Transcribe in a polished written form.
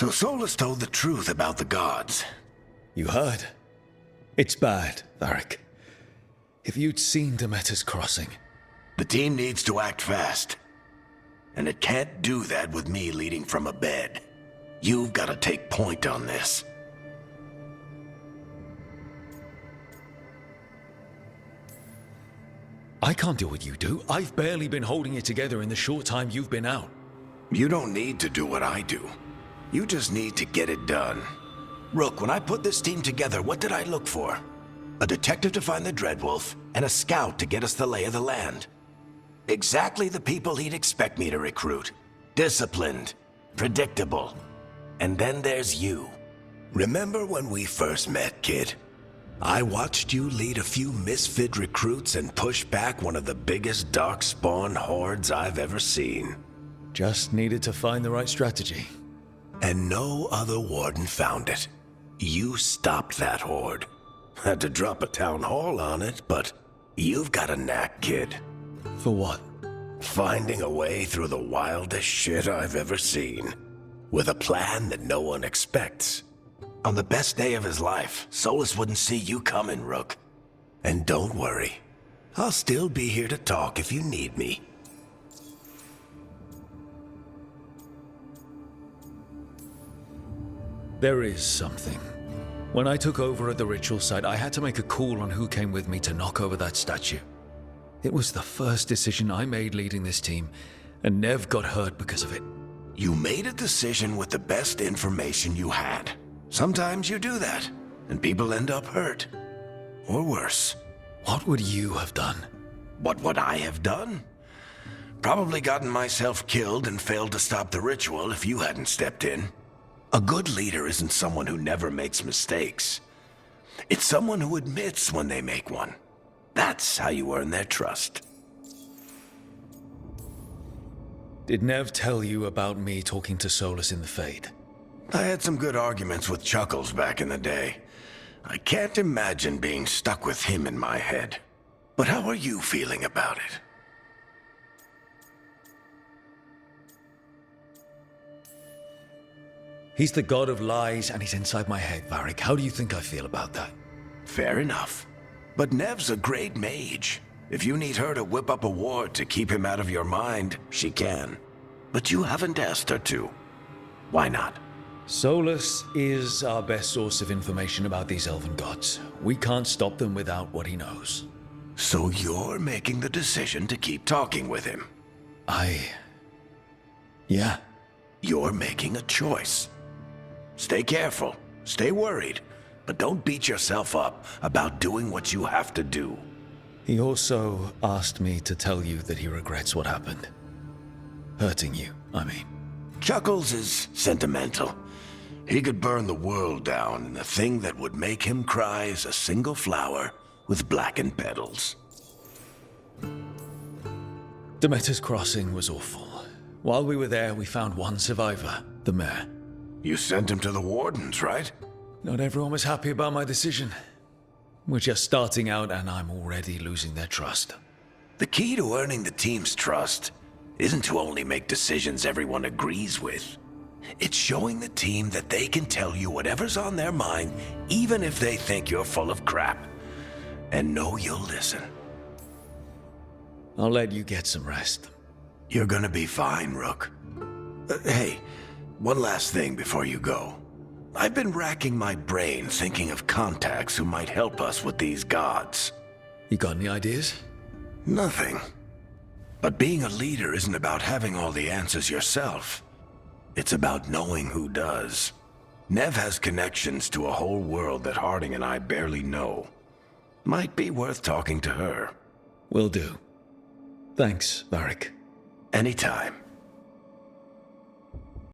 So Solus told the truth about the gods. You heard? It's bad, Varric. If you'd seen Demeter's crossing... The team needs to act fast. And it can't do that with me leading from a bed. You've got to take point on this. I can't do what you do. I've barely been holding it together in the short time you've been out. You don't need to do what I do. You just need to get it done. Rook, when I put this team together, what did I look for? A detective to find the Dreadwolf, and a scout to get us the lay of the land. Exactly the people he'd expect me to recruit. Disciplined, predictable. And then there's you. Remember when we first met, kid? I watched you lead a few misfit recruits and push back one of the biggest darkspawn hordes I've ever seen. Just needed to find the right strategy. And no other warden found it. You stopped that horde. Had to drop a town hall on it, but you've got a knack, kid. For what? Finding a way through the wildest shit I've ever seen. With a plan that no one expects. On the best day of his life, Solus wouldn't see you coming, Rook. And don't worry. I'll still be here to talk if you need me. There is something. When I took over at the ritual site, I had to make a call on who came with me to knock over that statue. It was the first decision I made leading this team, and Nev got hurt because of it. You made a decision with the best information you had. Sometimes you do that, and people end up hurt. Or worse. What would you have done? What would I have done? Probably gotten myself killed and failed to stop the ritual if you hadn't stepped in. A good leader isn't someone who never makes mistakes. It's someone who admits when they make one. That's how you earn their trust. Did Nev tell you about me talking to Solus in the Fade? I had some good arguments with Chuckles back in the day. I can't imagine being stuck with him in my head. But how are you feeling about it? He's the god of lies, and he's inside my head, Varric. How do you think I feel about that? Fair enough. But Nev's a great mage. If you need her to whip up a ward to keep him out of your mind, she can. But you haven't asked her to. Why not? Solus is our best source of information about these elven gods. We can't stop them without what he knows. So you're making the decision to keep talking with him? Yeah. You're making a choice. Stay careful, stay worried, but don't beat yourself up about doing what you have to do. He also asked me to tell you that he regrets what happened. Hurting you, I mean. Chuckles is sentimental. He could burn the world down, and the thing that would make him cry is a single flower with blackened petals. Demeter's crossing was awful. While we were there, we found one survivor, the mayor. You sent him to the wardens, right? Not everyone was happy about my decision. We're just starting out, and I'm already losing their trust. The key to earning the team's trust isn't to only make decisions everyone agrees with. It's showing the team that they can tell you whatever's on their mind, even if they think you're full of crap. And know you'll listen. I'll let you get some rest. You're gonna be fine, Rook. Hey, one last thing before you go. I've been racking my brain thinking of contacts who might help us with these gods. You got any ideas? Nothing. But being a leader isn't about having all the answers yourself. It's about knowing who does. Nev has connections to a whole world that Harding and I barely know. Might be worth talking to her. Will do. Thanks, Varric. Anytime.